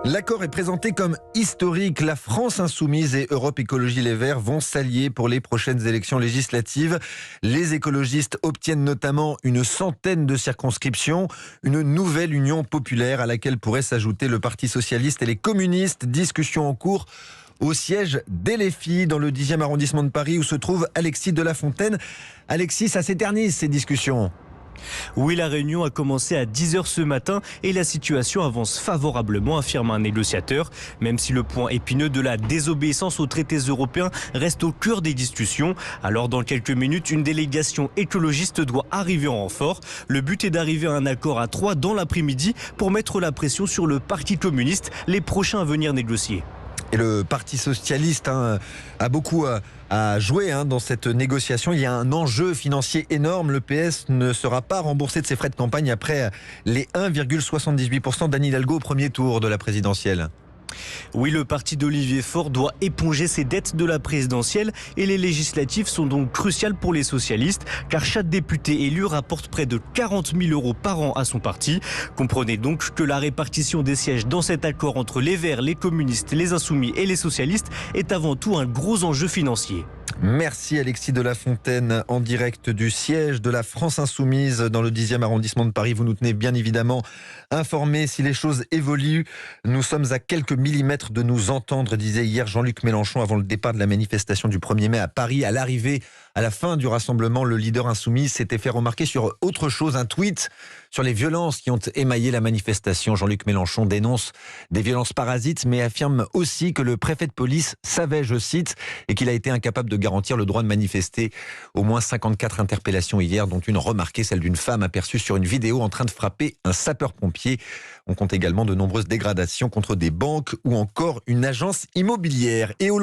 L'accord est présenté comme historique. La France Insoumise et Europe Écologie Les Verts vont s'allier pour les prochaines élections législatives. Les écologistes obtiennent notamment une centaine de circonscriptions, une nouvelle union populaire à laquelle pourrait s'ajouter le Parti Socialiste et les communistes. Discussion en cours au siège d'LFI dans le 10e arrondissement de Paris où se trouve Alexis de la Fontaine. Alexis, ça s'éternise ces discussions. Oui, la réunion a commencé à 10h ce matin et la situation avance favorablement, affirme un négociateur. Même si le point épineux de la désobéissance aux traités européens reste au cœur des discussions. Alors dans quelques minutes, une délégation écologiste doit arriver en renfort. Le but est d'arriver à un accord à 3 dans l'après-midi pour mettre la pression sur le Parti communiste, les prochains à venir négocier. Et le Parti Socialiste a beaucoup à jouer dans cette négociation. Il y a un enjeu financier énorme. Le PS ne sera pas remboursé de ses frais de campagne après les 1,78% d'Anne Hidalgo au premier tour de la présidentielle. Oui, le parti d'Olivier Faure doit éponger ses dettes de la présidentielle et les législatives sont donc cruciales pour les socialistes car chaque député élu rapporte près de 40 000 € par an à son parti. Comprenez donc que la répartition des sièges dans cet accord entre les Verts, les communistes, les Insoumis et les socialistes est avant tout un gros enjeu financier. Merci Alexis de la Fontaine en direct du siège de la France Insoumise dans le 10e arrondissement de Paris. Vous nous tenez bien évidemment informés si les choses évoluent. Nous sommes à quelques millimètres de nous entendre, disait hier Jean-Luc Mélenchon avant le départ de la manifestation du 1er mai à Paris. À l'arrivée, à la fin du rassemblement, le leader insoumis s'était fait remarquer sur autre chose, un tweet sur les violences qui ont émaillé la manifestation. Jean-Luc Mélenchon dénonce des violences parasites mais affirme aussi que le préfet de police savait, je cite, et qu'il a été incapable de garantir le droit de manifester. Au moins 54 interpellations hier, dont une remarquée, celle d'une femme aperçue sur une vidéo en train de frapper un sapeur-pompier. On compte également de nombreuses dégradations contre des banques ou encore une agence immobilière. Et